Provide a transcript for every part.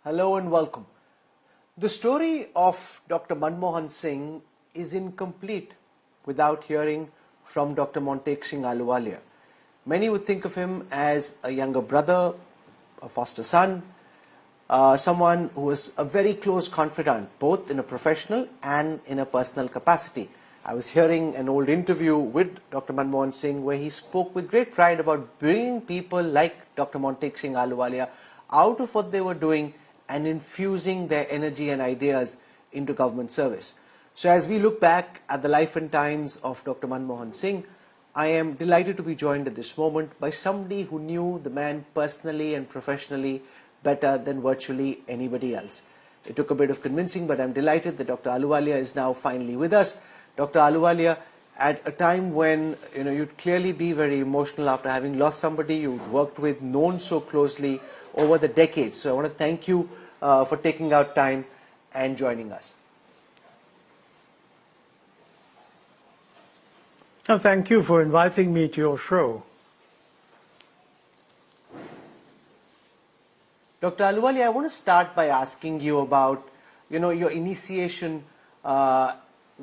Hello and welcome. The story of Dr. Manmohan Singh is incomplete without hearing from Dr. Montek Singh Ahluwalia. Many would think of him as a younger brother, a foster son, someone who was a very close confidant, both in a professional and in a personal capacity. I was hearing an old interview with Dr. Manmohan Singh where he spoke with great pride about bringing people like Dr. Montek Singh Ahluwalia out of what they were doing and infusing their energy and ideas into government service. So as we look back at the life and times of Dr. Manmohan Singh, I am delighted to be joined at this moment by somebody who knew the man personally and professionally better than virtually anybody else. It took a bit of convincing, but I'm delighted that Dr. Ahluwalia is now finally with us. Dr. Ahluwalia, at a time when you'd clearly be very emotional after having lost somebody you'd worked with, known so closely over the decades. So I want to thank you for taking out time and joining us. Oh, thank you for inviting me to your show. Dr. Ahluwalia, I want to start by asking you about your initiation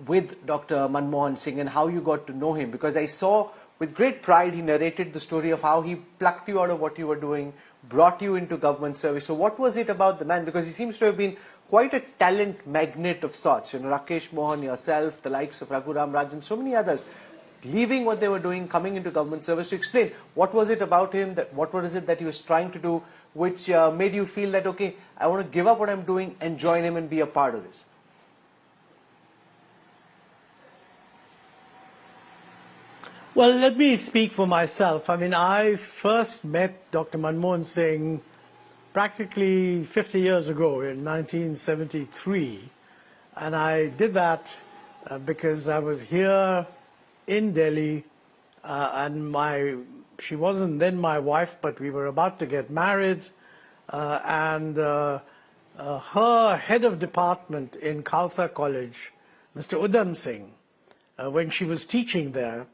with Dr. Manmohan Singh and how you got to know him, because I saw with great pride he narrated the story of how he plucked you out of what you were doing, brought you into government service. So what was it about the man? Because he seems to have been quite a talent magnet of sorts. Rakesh Mohan, yourself, the likes of Raghuram Rajan, so many others, leaving what they were doing, coming into government service. To explain, what was it about him, what was it that he was trying to do, which made you feel that, okay, I want to give up what I'm doing and join him and be a part of this? Well, let me speak for myself. I mean, I first met Dr. Manmohan Singh practically 50 years ago in 1973. And I did that because I was here in Delhi and she wasn't then my wife, but we were about to get married. And her head of department in Khalsa College, Mr. Udham Singh, when she was teaching there,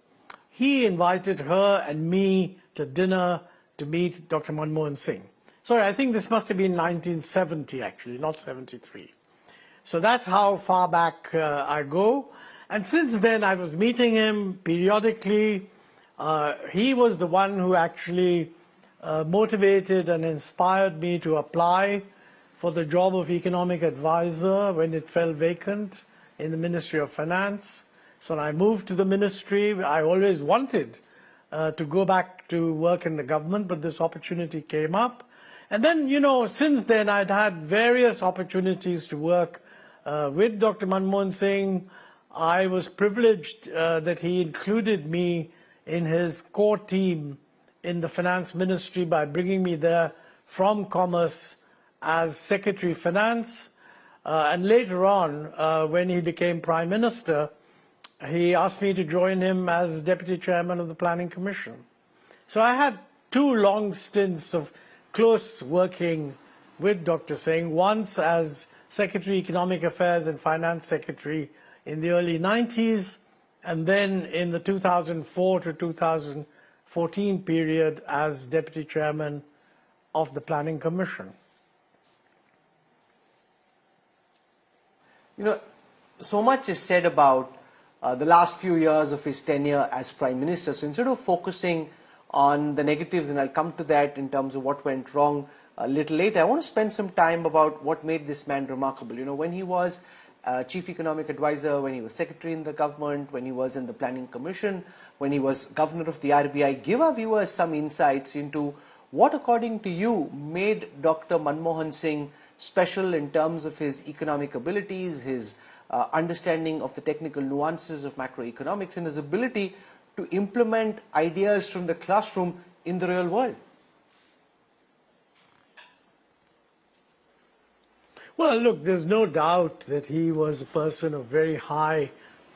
he invited her and me to dinner to meet Dr. Manmohan Singh. Sorry, I think this must have been 1970 actually, not 73. So that's how far back I go. And since then I was meeting him periodically. He was the one who actually motivated and inspired me to apply for the job of economic advisor when it fell vacant in the Ministry of Finance. So when I moved to the ministry, I always wanted to go back to work in the government, but this opportunity came up. And then, since then I'd had various opportunities to work with Dr. Manmohan Singh. I was privileged that he included me in his core team in the finance ministry by bringing me there from commerce as Secretary of Finance. And later on, when he became Prime Minister, he asked me to join him as Deputy Chairman of the Planning Commission. So I had two long stints of close working with Dr. Singh, once as Secretary Economic Affairs and Finance Secretary in the early 90s, and then in the 2004 to 2014 period as Deputy Chairman of the Planning Commission. So much is said about the last few years of his tenure as Prime Minister. So instead of focusing on the negatives, and I'll come to that in terms of what went wrong a little later, I want to spend some time about what made this man remarkable. When he was Chief Economic Advisor, when he was Secretary in the government, when he was in the Planning Commission, when he was Governor of the RBI, give our viewers some insights into what, according to you, made Dr. Manmohan Singh special in terms of his economic abilities, his understanding of the technical nuances of macroeconomics, and his ability to implement ideas from the classroom in the real world. Well, look, there's no doubt that he was a person of very high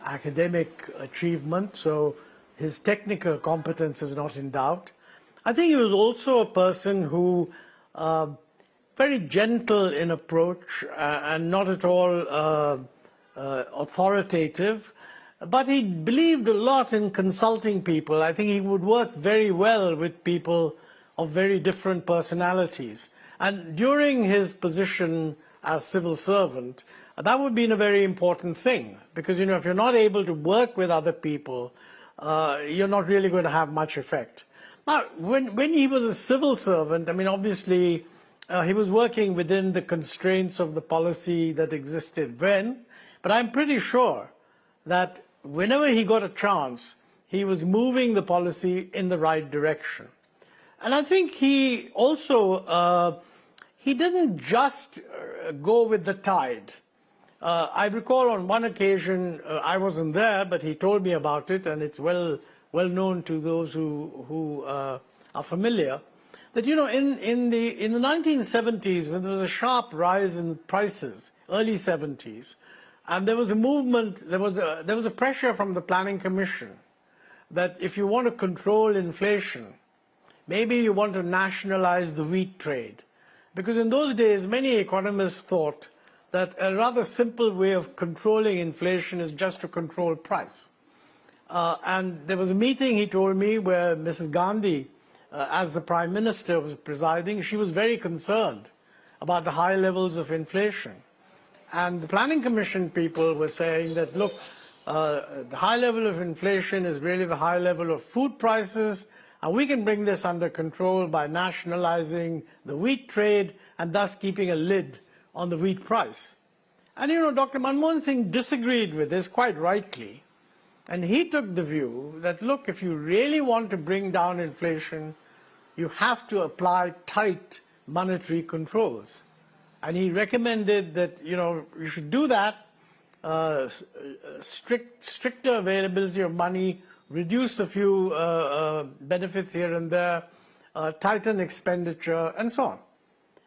academic achievement, so his technical competence is not in doubt. I think he was also a person who very gentle in approach and not at all authoritative, but he believed a lot in consulting people. I think he would work very well with people of very different personalities. And during his position as civil servant, that would be a very important thing, because, if you're not able to work with other people, you're not really going to have much effect. Now, when he was a civil servant, obviously, he was working within the constraints of the policy that existed then, but I'm pretty sure that whenever he got a chance, he was moving the policy in the right direction. And I think he also, he didn't just go with the tide. I recall on one occasion, I wasn't there, but he told me about it, and it's well known to those who are familiar, that in the 1970s, when there was a sharp rise in prices, early 70s, and there was a movement, there was a pressure from the Planning Commission that if you want to control inflation, maybe you want to nationalize the wheat trade. Because in those days, many economists thought that a rather simple way of controlling inflation is just to control price. And there was a meeting, he told me, where Mrs. Gandhi, as the Prime Minister, was presiding. She was very concerned about the high levels of inflation. And the Planning Commission people were saying that, look, the high level of inflation is really the high level of food prices, and we can bring this under control by nationalizing the wheat trade and thus keeping a lid on the wheat price. And Dr. Manmohan Singh disagreed with this quite rightly. And he took the view that, look, if you really want to bring down inflation, you have to apply tight monetary controls. And he recommended that, you should do that, stricter availability of money, reduce a few benefits here and there, tighten expenditure, and so on.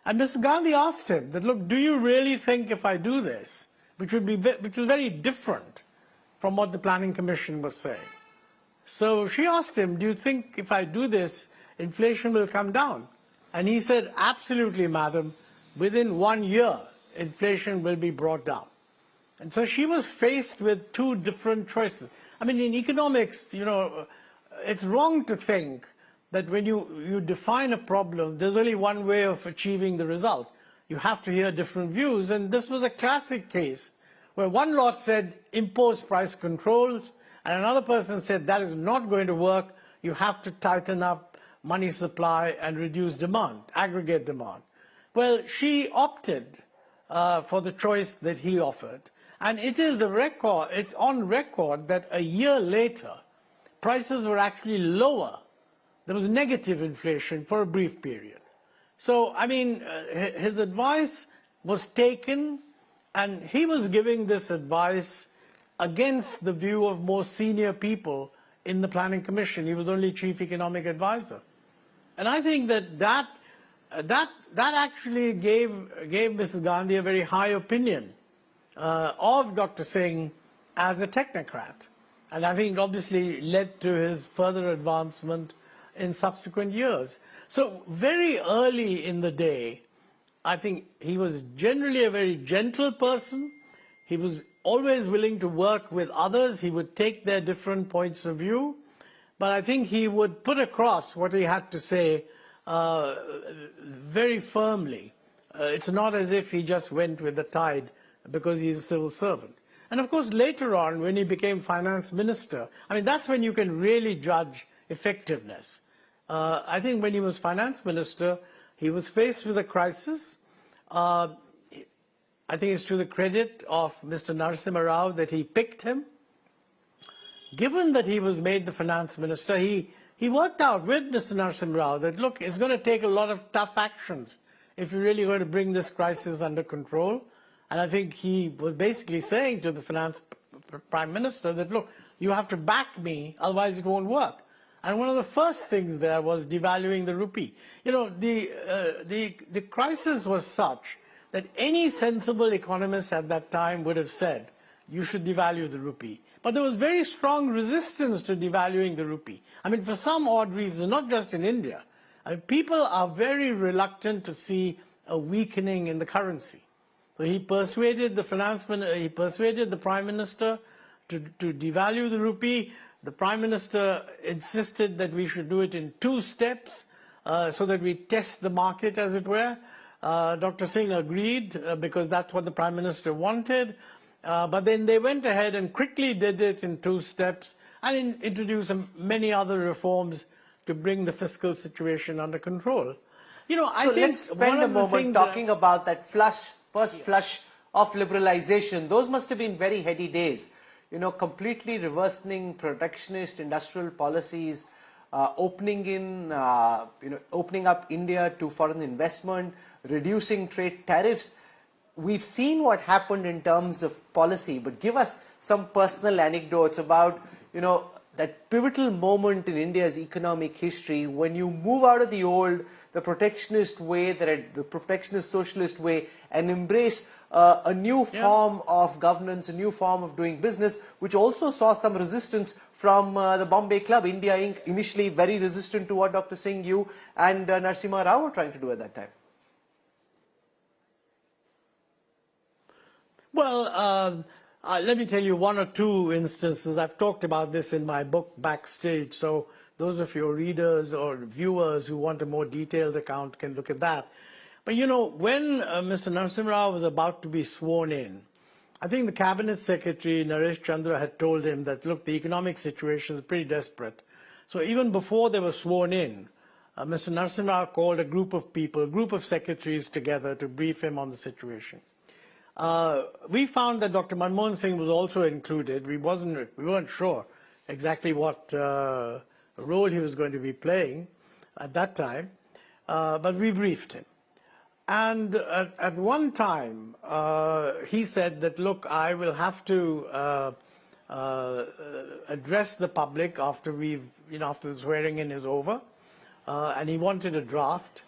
And Mr. Gandhi asked him that, look, do you really think if I do this, which was very different from what the Planning Commission was saying. So she asked him, do you think if I do this, inflation will come down? And he said, absolutely, madam, within 1 year, inflation will be brought down. And so she was faced with two different choices. In economics, it's wrong to think that when you define a problem, there's only one way of achieving the result. You have to hear different views, and this was a classic case where one lot said impose price controls, and another person said that is not going to work, you have to tighten up money supply and reduce demand, aggregate demand. Well, she opted for the choice that he offered, and it's on record that a year later, prices were actually lower. There was negative inflation for a brief period. So, his advice was taken, and he was giving this advice against the view of more senior people in the Planning Commission. He was only chief economic advisor. And I think that actually gave Mrs. Gandhi a very high opinion of Dr. Singh as a technocrat. And I think it obviously led to his further advancement in subsequent years. So very early in the day, I think he was generally a very gentle person. He was always willing to work with others. He would take their different points of view. But I think he would put across what he had to say very firmly. It's not as if he just went with the tide because he's a civil servant. And of course, later on, when he became finance minister, that's when you can really judge effectiveness. I think when he was finance minister, he was faced with a crisis. I think it's to the credit of Mr. Narasimha Rao that he picked him. Given that he was made the finance minister, he worked out with Mr. Narasimha Rao that, look, it's going to take a lot of tough actions if you're really going to bring this crisis under control. And I think he was basically saying to the finance prime minister that, look, you have to back me, otherwise it won't work. And one of the first things there was devaluing the rupee. The crisis was such that any sensible economist at that time would have said, you should devalue the rupee. But there was very strong resistance to devaluing the rupee. For some odd reason, not just in India. People are very reluctant to see a weakening in the currency. So he persuaded the prime minister to devalue the rupee. The prime minister insisted that we should do it in 2 steps so that we test the market, as it were. Dr. Singh agreed because that's what the Prime Minister wanted. But then they went ahead and quickly did it in 2 steps and introduced many other reforms to bring the fiscal situation under control. You know, I think let's spend a moment talking about that first flush of liberalization. Those must have been very heady days. You know, completely reversing protectionist industrial policies, opening up India to foreign investment, reducing trade tariffs. We've seen what happened in terms of policy, but give us some personal anecdotes about, you know, that pivotal moment in India's economic history when you move out of the protectionist way, the protectionist socialist way, and embrace a new form of governance, a new form of doing business, which also saw some resistance from the Bombay Club, India Inc., initially very resistant to what Dr. Singh, you and Narasimha Rao were trying to do at that time. Well, let me tell you 1 or 2 instances. I've talked about this in my book, Backstage, so those of your readers or viewers who want a more detailed account can look at that. But, you know, when Mr. Narasimha Rao was about to be sworn in, I think the Cabinet Secretary, Naresh Chandra, had told him that, look, the economic situation is pretty desperate. So even before they were sworn in, Mr. Narasimha Rao called a group of people, a group of secretaries together to brief him on the situation. We found that Dr. Manmohan Singh was also included. We weren't sure exactly what role he was going to be playing at that time, but we briefed him. And at one time, he said that, look, I will have to address the public after after the swearing in is over, and he wanted a draft.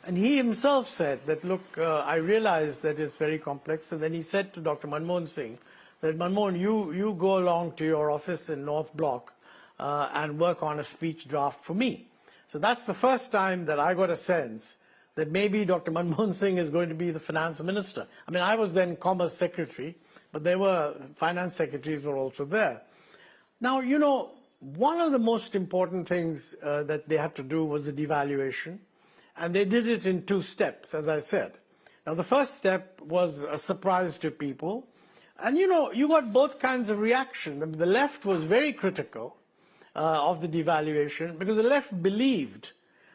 And he himself said that, look, I realize that it's very complex. And then he said to Dr. Manmohan Singh that, Manmohan, you go along to your office in North Block and work on a speech draft for me. So that's the first time that I got a sense that maybe Dr. Manmohan Singh is going to be the finance minister. I mean, I was then Commerce Secretary, but there were finance secretaries were also there. Now, you know, one of the most important things that they had to do was the devaluation. And they did it in 2 steps, as I said. Now, the first step was a surprise to people. And, you know, you got both kinds of reaction. I mean, the left was very critical of the devaluation because the left believed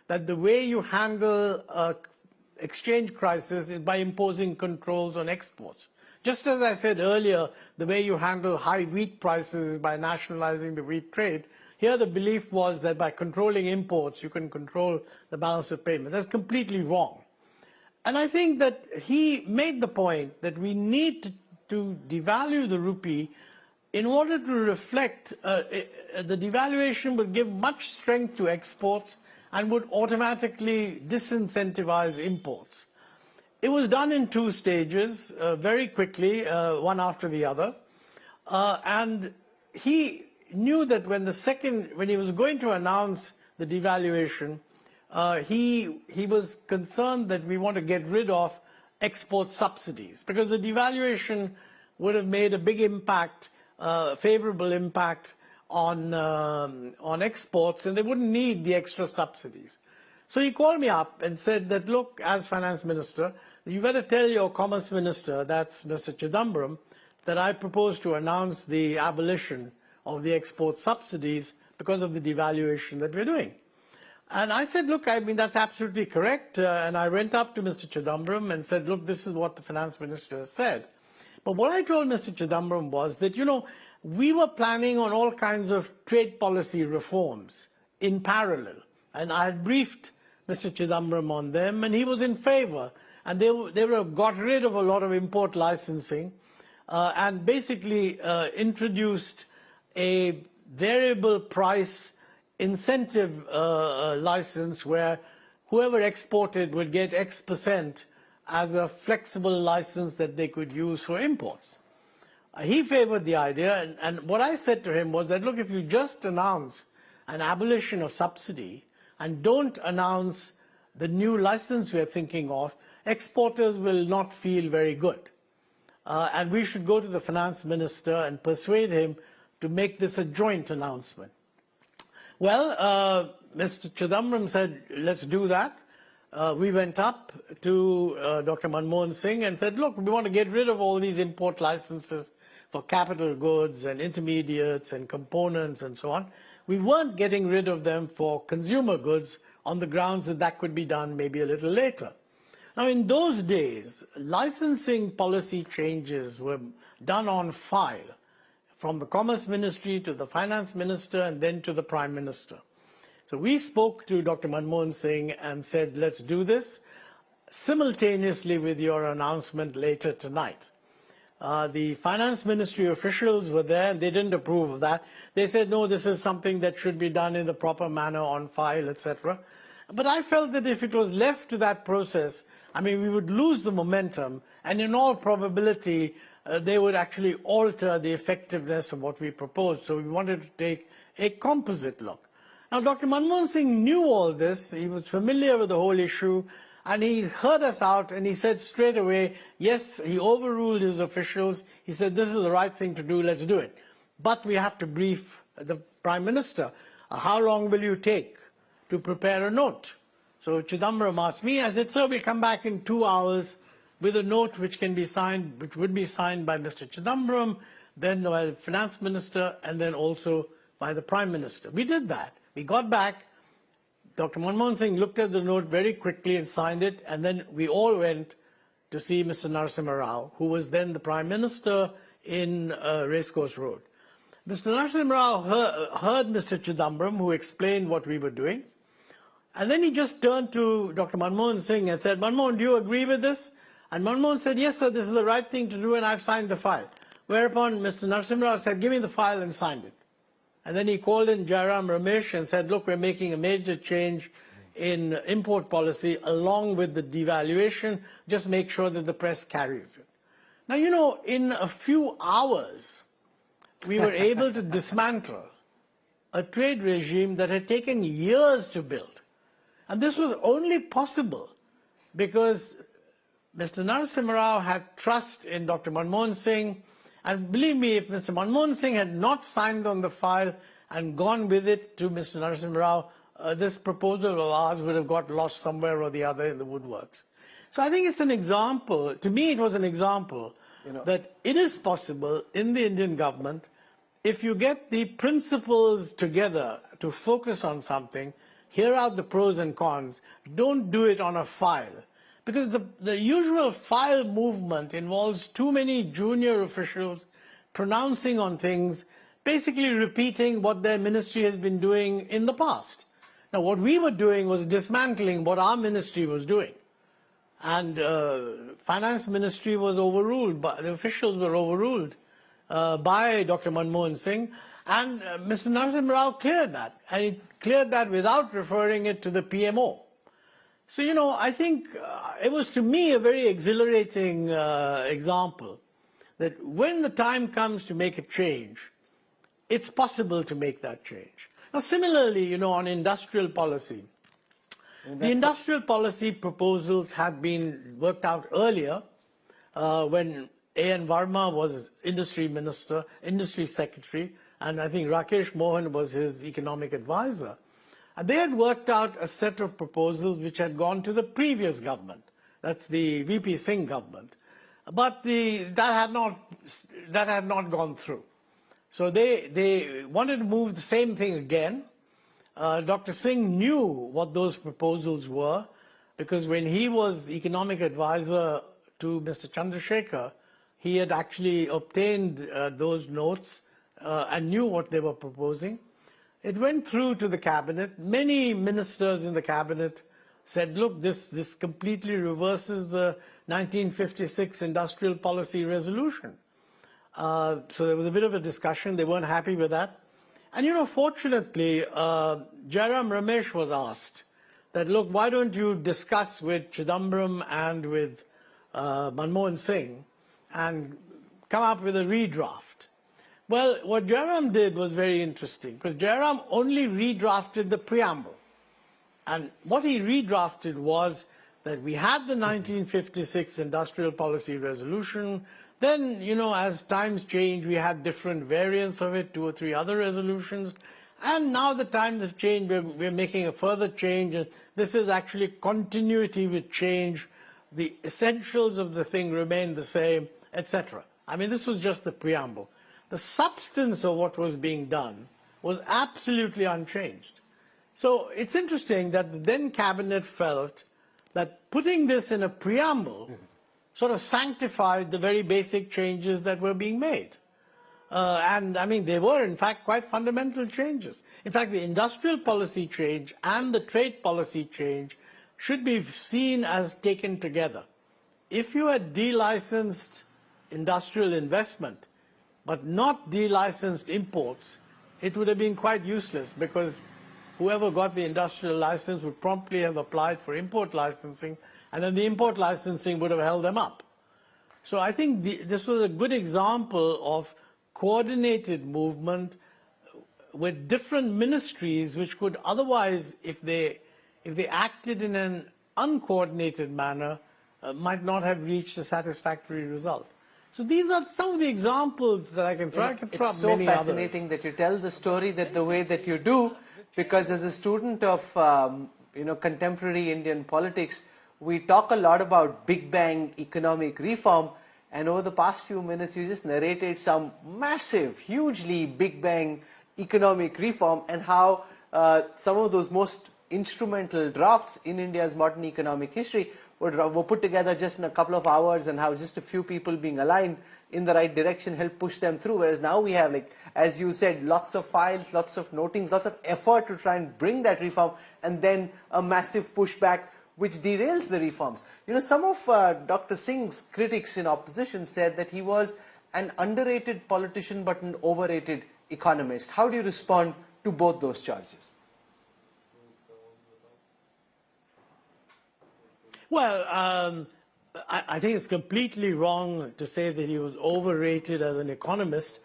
that the way you handle an exchange crisis is by imposing controls on exports. Just as I said earlier, the way you handle high wheat prices is by nationalizing the wheat trade. Here the belief was that by controlling imports, you can control the balance of payment. That's completely wrong. And I think that he made the point that we need to devalue the rupee in order to reflect, the devaluation would give much strength to exports and would automatically disincentivize imports. It was done in 2 stages, very quickly, one after the other. And he knew that when he was going to announce the devaluation, he was concerned that we want to get rid of export subsidies because the devaluation would have made a big impact, favorable impact on exports, and they wouldn't need the extra subsidies. So he called me up and said that, look, as finance minister, you better tell your commerce minister, that's Mr. Chidambaram, that I propose to announce the abolition of the export subsidies because of the devaluation that we're doing. And I said, look, I mean, that's absolutely correct. And I went up to Mr. Chidambaram and said, look, this is what the finance minister has said. But what I told Mr. Chidambaram was that, you know, we were planning on all kinds of trade policy reforms in parallel. And I had briefed Mr. Chidambaram on them, and he was in favor. And they got rid of a lot of import licensing and basically introduced a variable price incentive license where whoever exported would get X% as a flexible license that they could use for imports. He favored the idea, and what I said to him was that, look, if you just announce an abolition of subsidy and don't announce the new license we're thinking of, exporters will not feel very good. And we should go to the finance minister and persuade him to make this a joint announcement. Well, Mr. Chidambaram said, let's do that. we went up to Dr. Manmohan Singh and said, look, we want to get rid of all these import licenses for capital goods and intermediates and components and so on. We weren't getting rid of them for consumer goods on the grounds that that could be done maybe a little later. Now, in those days, licensing policy changes were done on file, from the Commerce Ministry to the Finance Minister and then to the Prime Minister. So we spoke to Dr. Manmohan Singh and said, let's do this simultaneously with your announcement later tonight. The Finance Ministry officials were there and they didn't approve of that. They said, no, this is something that should be done in the proper manner on file, etc. But I felt that if it was left to that process, I mean, we would lose the momentum, and in all probability, they would actually alter the effectiveness of what we proposed. So we wanted to take a composite look. Now, Dr. Manmohan Singh knew all this. He was familiar with the whole issue, and he heard us out, and he said straight away, yes, he overruled his officials. He said, this is the right thing to do, let's do it. But we have to brief the Prime Minister. How long will you take to prepare a note? So Chidambaram asked me. I said, sir, we'll come back in 2 hours with a note which can be signed, which would be signed by Mr. Chidambaram, then by the Finance Minister, and then also by the Prime Minister. We did that. We got back. Dr. Manmohan Singh looked at the note very quickly and signed it, and then we all went to see Mr. Narasimha Rao, who was then the Prime Minister in Racecourse Road. Mr. Narasimha Rao heard Mr. Chidambaram, who explained what we were doing, and then he just turned to Dr. Manmohan Singh and said, Manmohan, do you agree with this? And Manmohan said, yes, sir, this is the right thing to do, and I've signed the file. Whereupon Mr. Narasimha Rao said, give me the file, and signed it. And then he called in Jairam Ramesh and said, look, we're making a major change in import policy along with the devaluation. Just make sure that the press carries it. Now, you know, in a few hours, we were able to dismantle a trade regime that had taken years to build. And this was only possible because Mr. Narasimha Rao had trust in Dr. Manmohan Singh. And believe me, if Mr. Manmohan Singh had not signed on the file and gone with it to Mr. Narasimha Rao, this proposal of ours would have got lost somewhere or the other in the woodworks. So I think it's an example, to me it was an example, that it is possible in the Indian government, if you get the principals together to focus on something, hear out the pros and cons, don't do it on a file. Because the usual file movement involves too many junior officials pronouncing on things, basically repeating what their ministry has been doing in the past. Now, what we were doing was dismantling what our ministry was doing. And Finance Ministry was overruled, the officials were overruled by Dr. Manmohan Singh. And Mr. Narasimha Rao cleared that. And he cleared that without referring it to the PMO. So, you know, I think it was to me a very exhilarating example that when the time comes to make a change, it's possible to make that change. Now, similarly, you know, on industrial policy, the industrial policy proposals had been worked out earlier when A.N. Varma was industry minister, industry secretary, and I think Rakesh Mohan was his economic advisor. And they had worked out a set of proposals which had gone to the previous government. That's the VP Singh government. But that had not gone through. So they wanted to move the same thing again. Dr. Singh knew what those proposals were because when he was economic advisor to Mr. Chandrasekhar, he had actually obtained those notes and knew what they were proposing. It went through to the cabinet. Many ministers in the cabinet said, look, this completely reverses the 1956 industrial policy resolution. So there was a bit of a discussion. They weren't happy with that. And, you know, fortunately, Jairam Ramesh was asked that, look, why don't you discuss with Chidambaram and with Manmohan Singh and come up with a redraft? Well, what Jairam did was very interesting, because Jairam only redrafted the preamble. And what he redrafted was that we had the 1956 Industrial Policy Resolution. Then, you know, as times changed, we had different variants of it, 2 or 3 other resolutions. And now the times have changed. We're making a further change. And this is actually continuity with change. The essentials of the thing remain the same, etc. I mean, this was just the preamble. The substance of what was being done was absolutely unchanged. So it's interesting that the then cabinet felt that putting this in a preamble sort of sanctified the very basic changes that were being made. And I mean, they were in fact quite fundamental changes. In fact, the industrial policy change and the trade policy change should be seen as taken together. If you had delicensed industrial investment, but not delicensed imports, it would have been quite useless, because whoever got the industrial license would promptly have applied for import licensing, and then the import licensing would have held them up. So I think this was a good example of coordinated movement with different ministries which could otherwise, if they acted in an uncoordinated manner, might not have reached a satisfactory result. So these are some of the examples that I can throw. I can throw It's up so many fascinating others. that you tell the story the way that you do, because as a student of contemporary Indian politics, we talk a lot about Big Bang economic reform, and over the past few minutes you just narrated some massive, hugely Big Bang economic reform, and how some of those most instrumental drafts in India's modern economic history were put together just in a couple of hours, and how just a few people being aligned in the right direction helped push them through. Whereas now we have, like, as you said, lots of files, lots of notings, lots of effort to try and bring that reform, and then a massive pushback which derails the reforms. You know, some of Dr. Singh's critics in opposition said that he was an underrated politician but an overrated economist. How do you respond to both those charges? Well, I think it's completely wrong to say that he was overrated as an economist,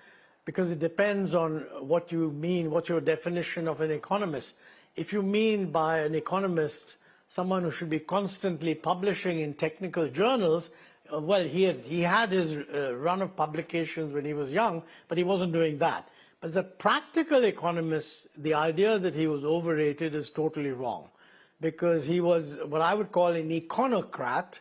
because it depends on what you mean, what's your definition of an economist. If you mean by an economist someone who should be constantly publishing in technical journals, well, he had his run of publications when he was young, but he wasn't doing that. But as a practical economist, the idea that he was overrated is totally wrong, because he was what I would call an econocrat,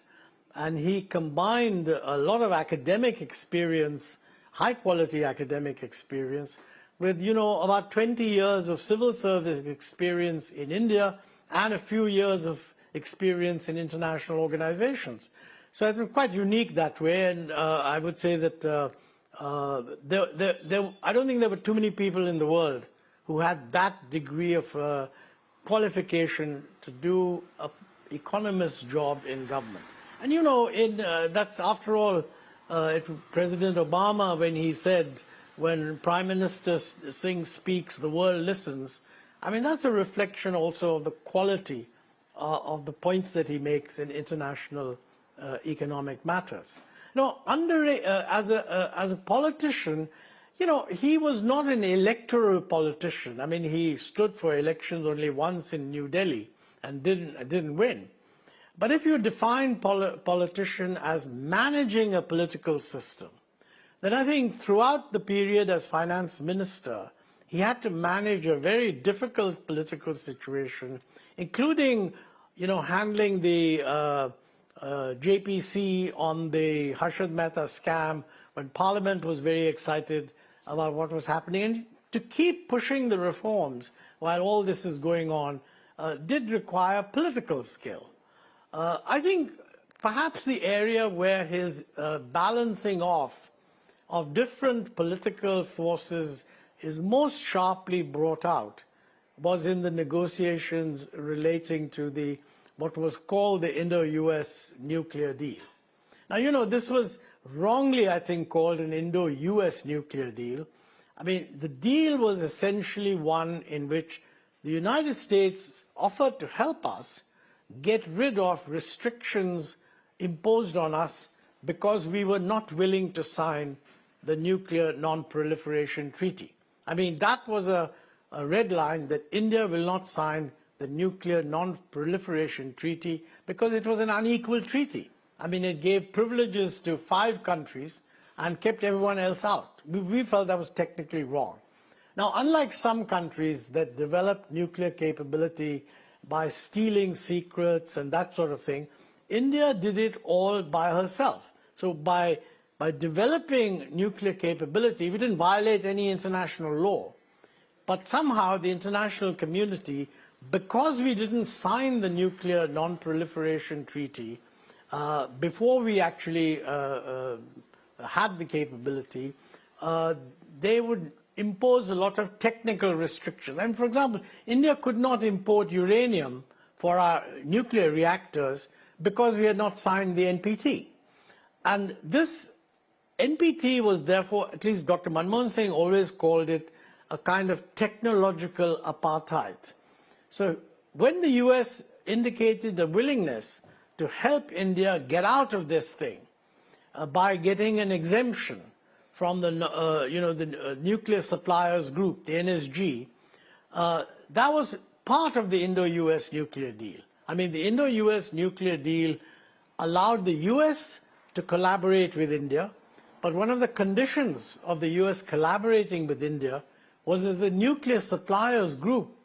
and he combined a lot of academic experience, high-quality academic experience, with, you know, about 20 years of civil service experience in India and a few years of experience in international organizations. So it was quite unique that way, and I would say that I don't think there were too many people in the world who had that degree of qualification to do an economist's job in government. And you know, that's after all, President Obama, when he said, when Prime Minister Singh speaks, the world listens, I mean, that's a reflection also of the quality of the points that he makes in international economic matters. No, as a politician, you know, he was not an electoral politician. I mean, he stood for elections only once in New Delhi and didn't win. But if you define politician as managing a political system, then I think throughout the period as finance minister, he had to manage a very difficult political situation, including, you know, handling the JPC on the Harshad Mehta scam when Parliament was very excited about what was happening. And to keep pushing the reforms while all this is going on did require political skill. I think perhaps the area where his balancing off of different political forces is most sharply brought out was in the negotiations relating to what was called the Indo-US nuclear deal. Now, you know, this was wrongly, I think, called an Indo-US nuclear deal. I mean, the deal was essentially one in which the United States offered to help us get rid of restrictions imposed on us because we were not willing to sign the Nuclear Non-Proliferation Treaty. I mean, that was a red line, that India will not sign the Nuclear Non-Proliferation Treaty because it was an unequal treaty. I mean, it gave privileges to 5 countries and kept everyone else out. We felt that was technically wrong. Now, unlike some countries that develop nuclear capability by stealing secrets and that sort of thing, India did it all by herself. So by developing nuclear capability, we didn't violate any international law. But somehow the international community, because we didn't sign the Nuclear Non-Proliferation Treaty before we actually had the capability, they would impose a lot of technical restrictions. And for example, India could not import uranium for our nuclear reactors because we had not signed the NPT. And this NPT was therefore, at least Dr. Manmohan Singh always called it, a kind of technological apartheid. So when the US indicated a willingness to help India get out of this thing by getting an exemption from the, the Nuclear Suppliers Group, the NSG, that was part of the Indo-US nuclear deal. I mean, the Indo-US nuclear deal allowed the US to collaborate with India, but one of the conditions of the US collaborating with India was that the Nuclear Suppliers Group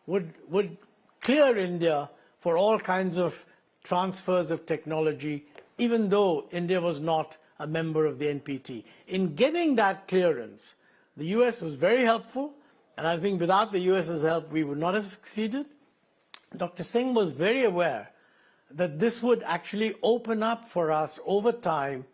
would clear India for all kinds of transfers of technology, even though India was not a member of the NPT. In getting that clearance, the US was very helpful, and I think without the US's help, we would not have succeeded. Dr. Singh was very aware that this would actually open up for us over time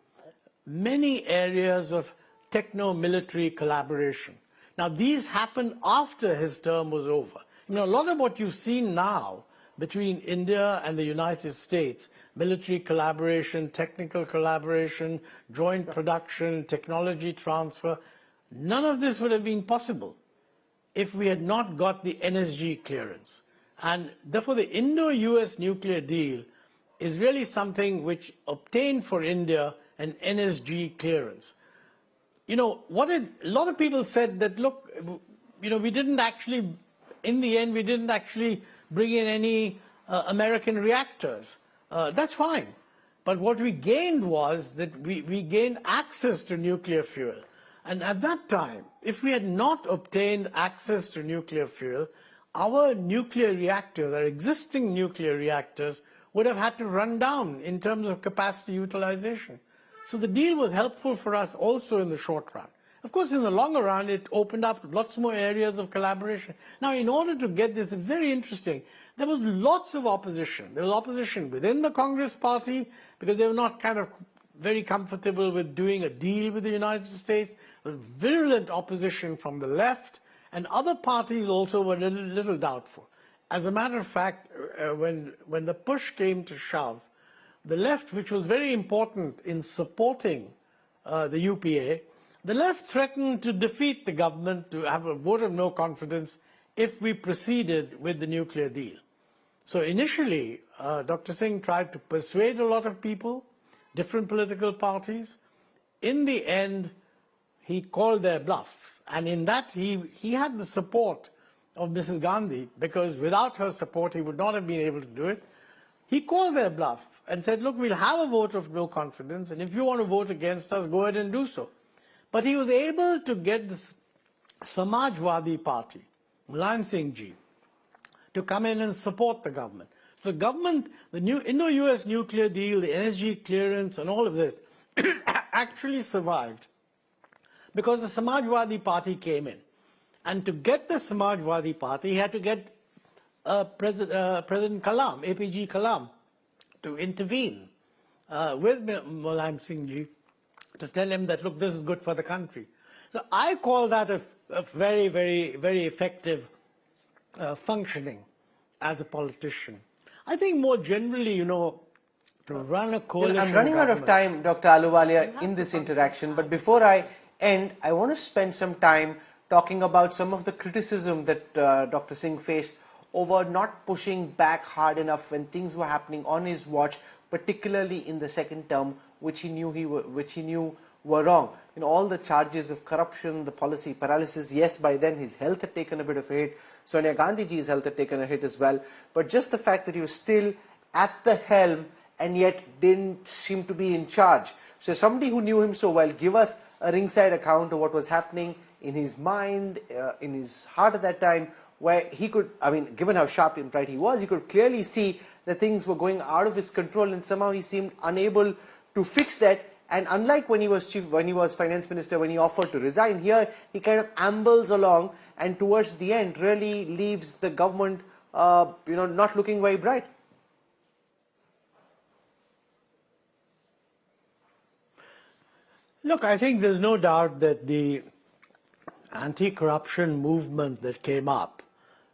many areas of techno-military collaboration. Now, these happened after his term was over. You know, a lot of what you've seen now between India and the United States, military collaboration, technical collaboration, joint production, technology transfer, none of this would have been possible if we had not got the NSG clearance. And therefore, the Indo-US nuclear deal is really something which obtained for India an NSG clearance. You know, a lot of people said that, look, you know, we didn't actually, in the end, we didn't actually bring in any American reactors. That's fine. But what we gained was that we gained access to nuclear fuel. And at that time, if we had not obtained access to nuclear fuel, our nuclear reactors, our existing nuclear reactors, would have had to run down in terms of capacity utilization. So the deal was helpful for us also in the short run. Of course, in the longer run, it opened up lots more areas of collaboration. Now, in order to get this, very interesting, there was lots of opposition. There was opposition within the Congress party because they were not kind of very comfortable with doing a deal with the United States. There was virulent opposition from the left, and other parties also were a little doubtful. As a matter of fact, when the push came to shove, the left, which was very important in supporting the UPA, the left threatened to defeat the government, to have a vote of no confidence if we proceeded with the nuclear deal. So initially, Dr. Singh tried to persuade a lot of people, different political parties. In the end, he called their bluff. And in that, he had the support of Mrs. Gandhi, because without her support, he would not have been able to do it. He called their bluff and said, look, we'll have a vote of no confidence, and if you want to vote against us, go ahead and do so. But he was able to get the Samajwadi Party, Manmohan Singh ji, to come in and support the government. The government, the new Indo-US nuclear deal, the NSG clearance, and all of this actually survived because the Samajwadi Party came in. And to get the Samajwadi Party, he had to get President Kalam, APG Kalam, to intervene with Manmohan Singh ji to tell him that, look, this is good for the country. So I call that a very, very, very effective functioning as a politician. I think more generally, you know, to run a coalition I'm running out of time, Dr. Ahluwalia, in this interaction. But before I end, I want to spend some time talking about some of the criticism that Dr. Singh faced over not pushing back hard enough when things were happening on his watch, particularly in the second term, which he knew were wrong. You know, all the charges of corruption, the policy paralysis. Yes, by then his health had taken a bit of a hit. Sonia Gandhi ji's health had taken a hit as well. But just the fact that he was still at the helm and yet didn't seem to be in charge. So somebody who knew him so well, give us a ringside account of what was happening in his mind, in his heart at that time, where he could, I mean, given how sharp and bright he was, he could clearly see that things were going out of his control, and somehow he seemed unable to fix that. And unlike when he was finance minister, when he offered to resign, here he kind of ambles along, and towards the end really leaves the government, not looking very bright. Look, I think there's no doubt that the anti-corruption movement that came up,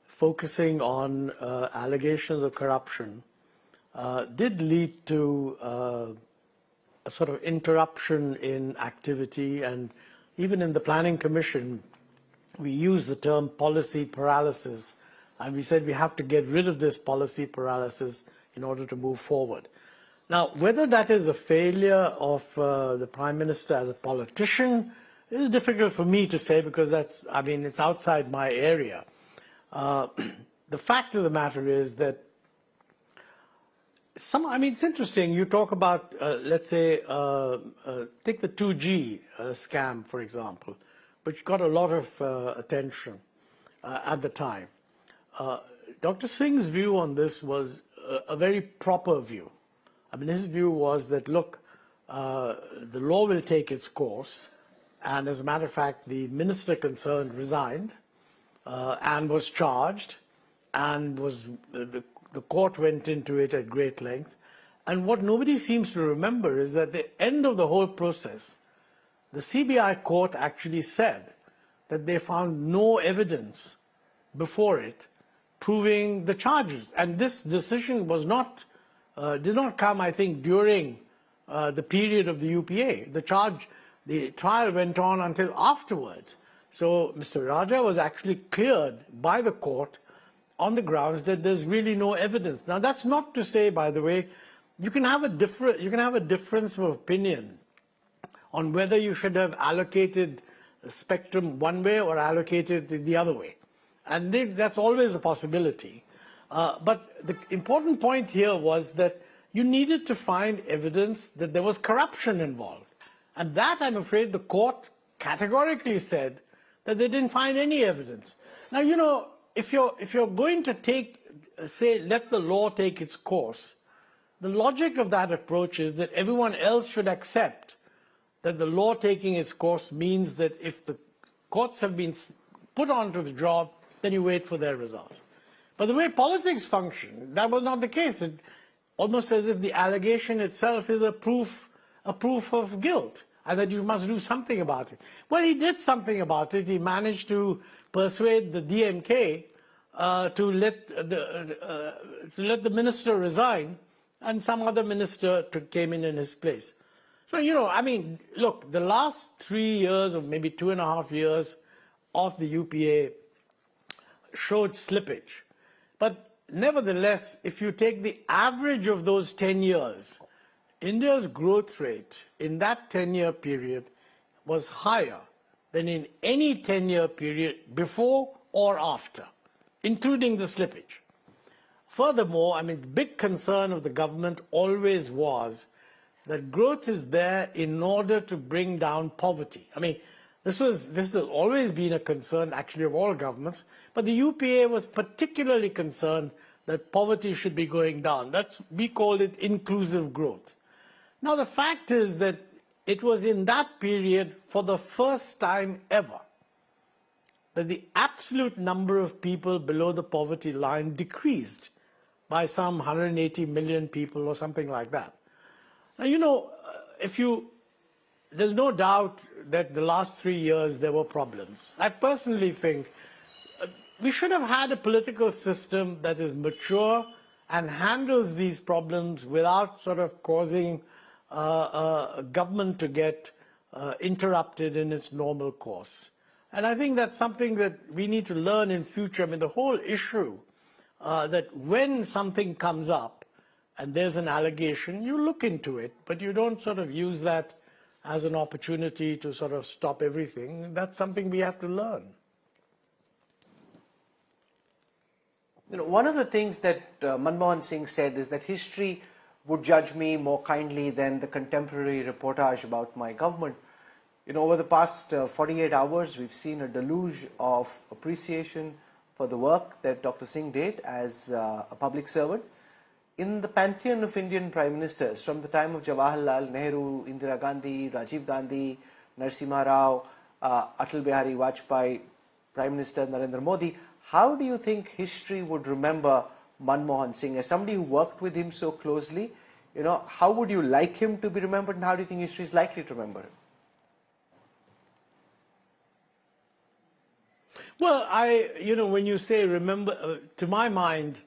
focusing on allegations of corruption, did lead to a sort of interruption in activity. And even in the Planning Commission, we used the term policy paralysis, and we said we have to get rid of this policy paralysis in order to move forward. Now, whether that is a failure of the Prime Minister as a politician is difficult for me to say, because it's outside my area. The fact of the matter is that it's interesting. You talk about, let's say, take the 2G scam, for example, which got a lot of attention at the time. Dr. Singh's view on this was a very proper view. His view was that, look, the law will take its course, and as a matter of fact, the minister concerned resigned and was charged, and the court went into it at great length. And what nobody seems to remember is that at the end of the whole process, the CBI court actually said that they found no evidence before it proving the charges. And this decision was did not come, I think, during the period of the UPA. The trial went on until afterwards. So Mr. Raja was actually cleared by the court on the grounds that there's really no evidence. Now, that's not to say, by the way, you can have a difference of opinion on whether you should have allocated spectrum one way or allocated it the other way. And that's always a possibility. But the important point here was that you needed to find evidence that there was corruption involved. And that, I'm afraid, the court categorically said that they didn't find any evidence. Now, if you're going to let the law take its course, the logic of that approach is that everyone else should accept that the law taking its course means that if the courts have been put onto the job, then you wait for their results. But the way politics function, that was not the case. It almost as if the allegation itself is a proof of guilt, and that you must do something about it. Well, he did something about it. He managed to persuade the DMK to let the minister resign, and some other minister came in his place. So, look, the last 3 years, or maybe 2.5 years of the UPA showed slippage. But nevertheless, if you take the average of those 10 years, India's growth rate in that 10-year period was higher than in any 10-year period before or after, including the slippage. Furthermore, the big concern of the government always was that growth is there in order to bring down poverty. This has always been a concern, actually, of all governments, but the UPA was particularly concerned that poverty should be going down. We called it inclusive growth. Now, the fact is that it was in that period, for the first time ever, that the absolute number of people below the poverty line decreased by some 180 million people or something like that. Now, there's no doubt that the last 3 years there were problems. I personally think we should have had a political system that is mature and handles these problems without sort of causing government to get interrupted in its normal course. And I think that's something that we need to learn in future. The whole issue that when something comes up and there's an allegation, you look into it, but you don't sort of use that as an opportunity to sort of stop everything. That's something we have to learn. One of the things that Manmohan Singh said is that history would judge me more kindly than the contemporary reportage about my government. Over the past 48 hours, we've seen a deluge of appreciation for the work that Dr. Singh did as a public servant. In the pantheon of Indian Prime Ministers, from the time of Jawaharlal Nehru, Indira Gandhi, Rajiv Gandhi, Narasimha Rao, Atal Bihari Vajpayee, Prime Minister Narendra Modi, how do you think history would remember Manmohan Singh? As somebody who worked with him so closely, how would you like him to be remembered, and how do you think history is likely to remember him? Well, when you say remember, to my mind,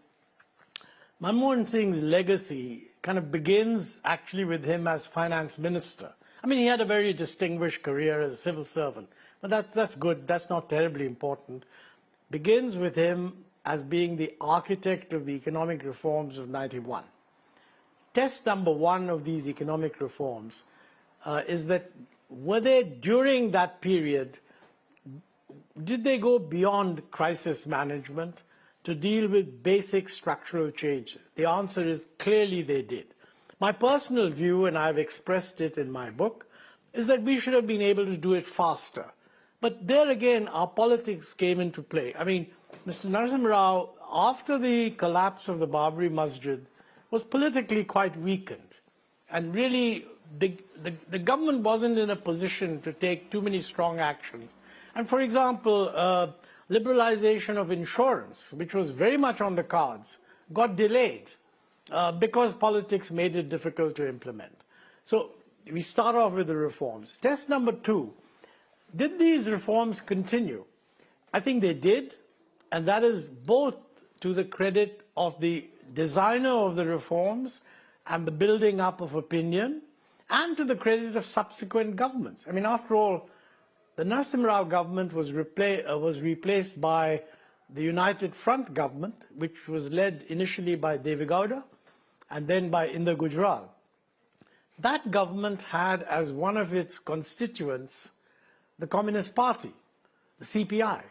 Manmohan Singh's legacy kind of begins actually with him as finance minister. I mean, he had a very distinguished career as a civil servant, but that's good. That's not terribly important. Begins with him as being the architect of the economic reforms of '91. Test number one of these economic reforms is that were they during that period, did they go beyond crisis management to deal with basic structural changes? The answer is clearly they did. My personal view, and I've expressed it in my book, is that we should have been able to do it faster. But there again, our politics came into play. I mean, Mr. Narasimha Rao, after the collapse of the Babri Masjid, was politically quite weakened. And really, the government wasn't in a position to take too many strong actions. And for example, liberalization of insurance, which was very much on the cards, got delayed because politics made it difficult to implement. So we start off with the reforms. Test number two, did these reforms continue? I think they did, and that is both to the credit of the designer of the reforms and the building up of opinion, and to the credit of subsequent governments. I mean, after all, the Narasimha Rao government was replaced by the United Front government, which was led initially by Deve Gowda and then by Inder Gujral. That government had as one of its constituents the Communist Party, the CPI,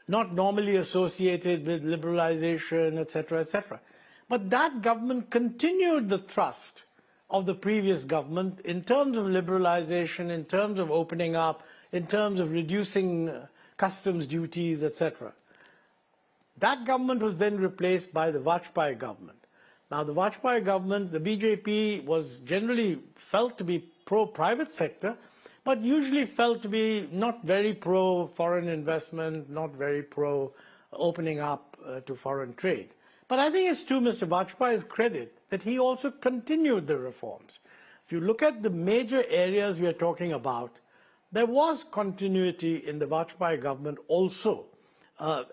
not normally associated with liberalization, etc., etc. But that government continued the thrust of the previous government in terms of liberalization, in terms of opening up, in terms of reducing customs duties, etc. That government was then replaced by the Vajpayee government. Now, the Vajpayee government, the BJP was generally felt to be pro-private sector, but usually felt to be not very pro-foreign investment, not very pro-opening up to foreign trade. But I think it's to Mr. Vajpayee's credit that he also continued the reforms. If you look at the major areas we are talking about, there was continuity in the Vajpayee government also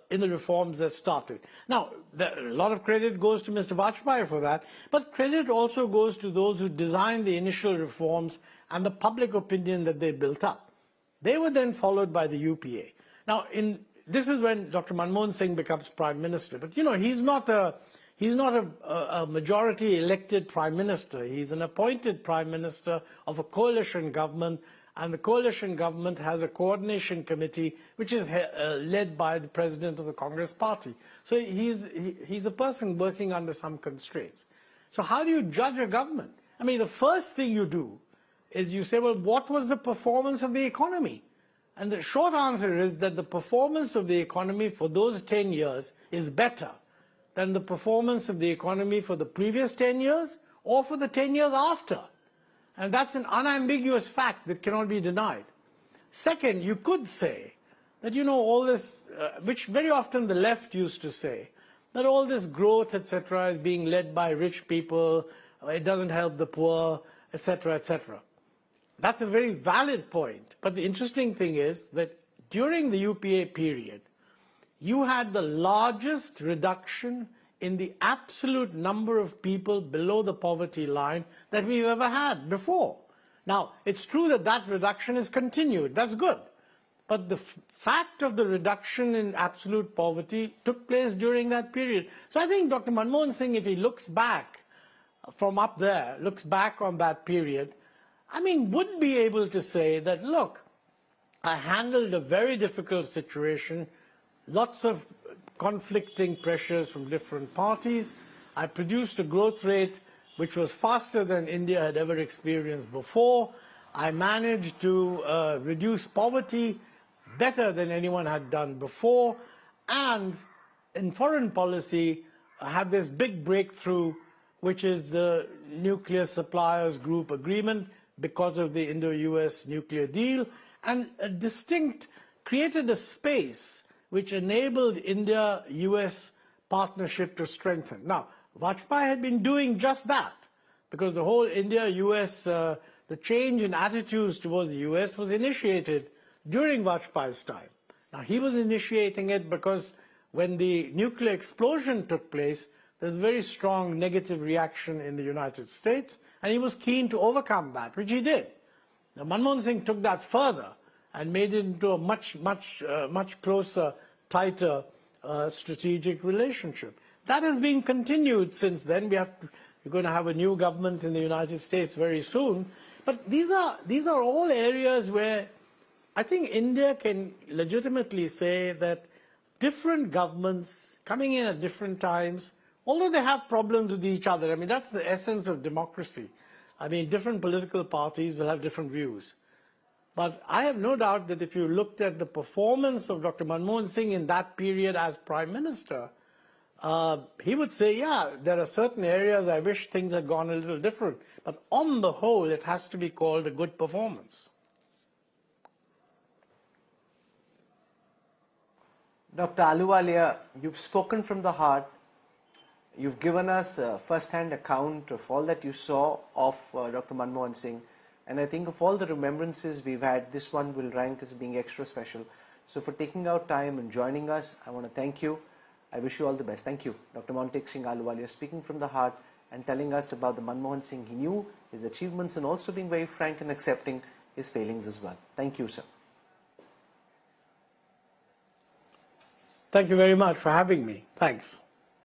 in the reforms that started. Now, a lot of credit goes to Mr. Vajpayee for that, but credit also goes to those who designed the initial reforms and the public opinion that they built up. They were then followed by the UPA. Now, this is when Dr. Manmohan Singh becomes Prime Minister, but he's not a majority elected Prime Minister. He's an appointed Prime Minister of a coalition government, and the coalition government has a coordination committee which is led by the president of the Congress party. So he's a person working under some constraints. So how do you judge a government? I mean, the first thing you do is you say, well, what was the performance of the economy? And the short answer is that the performance of the economy for those 10 years is better than the performance of the economy for the previous 10 years or for the 10 years after. And that's an unambiguous fact that cannot be denied. Second, you could say that, all this, which very often the left used to say, that all this growth, etc., is being led by rich people, it doesn't help the poor, etc., etc. That's a very valid point. But the interesting thing is that during the UPA period, you had the largest reduction in the absolute number of people below the poverty line that we've ever had before. Now, it's true that that reduction is continued. That's good. But the fact of the reduction in absolute poverty took place during that period. So I think Dr. Manmohan Singh, if he looks back from up there, looks back on that period, would be able to say that, look, I handled a very difficult situation, lots of conflicting pressures from different parties. I produced a growth rate which was faster than India had ever experienced before. I managed to reduce poverty better than anyone had done before, and in foreign policy, I have this big breakthrough, which is the Nuclear Suppliers Group Agreement because of the Indo-US nuclear deal, and created a space which enabled India-US partnership to strengthen. Now, Vajpayee had been doing just that, because the whole India-US, the change in attitudes towards the US was initiated during Vajpayee's time. Now, he was initiating it because when the nuclear explosion took place, there's a very strong negative reaction in the United States, and he was keen to overcome that, which he did. Now, Manmohan Singh took that further and made it into a much closer, tighter strategic relationship. That has been continued since then. We're going to have a new government in the United States very soon. But these are all areas where I think India can legitimately say that different governments coming in at different times, although they have problems with each other, I mean, that's the essence of democracy. I mean, different political parties will have different views. But I have no doubt that if you looked at the performance of Dr. Manmohan Singh in that period as Prime Minister, he would say, yeah, there are certain areas I wish things had gone a little different. But on the whole, it has to be called a good performance. Dr. Ahluwalia, you've spoken from the heart. You've given us a first-hand account of all that you saw of Dr. Manmohan Singh. And I think of all the remembrances we've had, this one will rank as being extra special. So for taking out time and joining us, I want to thank you. I wish you all the best. Thank you. Dr. Montek Singh Ahluwalia, speaking from the heart and telling us about the Manmohan Singh he knew, his achievements, and also being very frank and accepting his failings as well. Thank you, sir. Thank you very much for having me. Thanks.